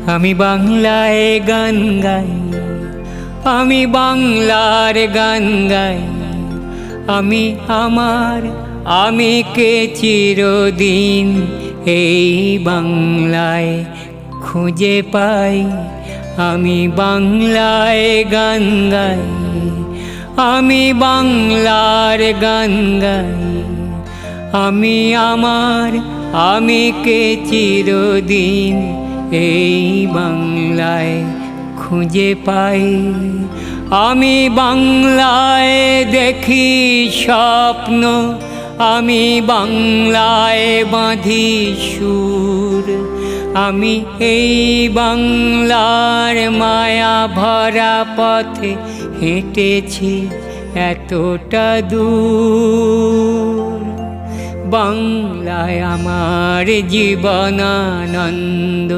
আমি বাংলায় গান গাই, আমি বাংলার গান গাই। আমি আমার আমিকে চিরদিন এই বাংলায় খুঁজে পাই। আমি বাংলায় গান গাই, আমি বাংলার গান গাই। আমি আমার আমিকে চিরদিন এই বাংলায় খুঁজে পাই। আমি বাংলায় দেখি স্বপ্ন, আমি বাংলায় বাঁধি সুর। আমি এই বাংলার মায়া ভরা পথে হেঁটেছি এতটা দূর। বাংলায় আমার জীবনানন্দ,